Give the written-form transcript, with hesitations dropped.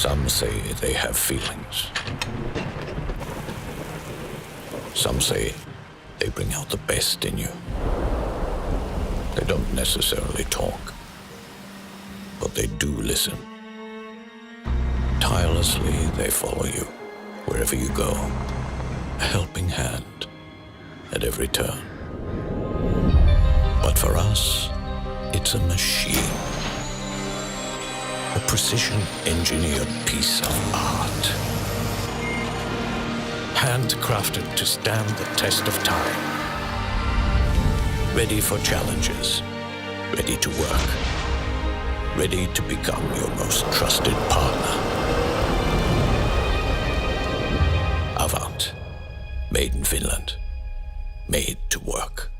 Some say they have feelings. Some say they bring out the best in you. They don't necessarily talk, but they do listen. Tirelessly, they follow you wherever you go, a helping hand at every turn. But for us, it's a machine. A precision-engineered piece of art. Handcrafted to stand the test of time. Ready for challenges. Ready to work. Ready to become your most trusted partner. Avant. Made in Finland. Made to work.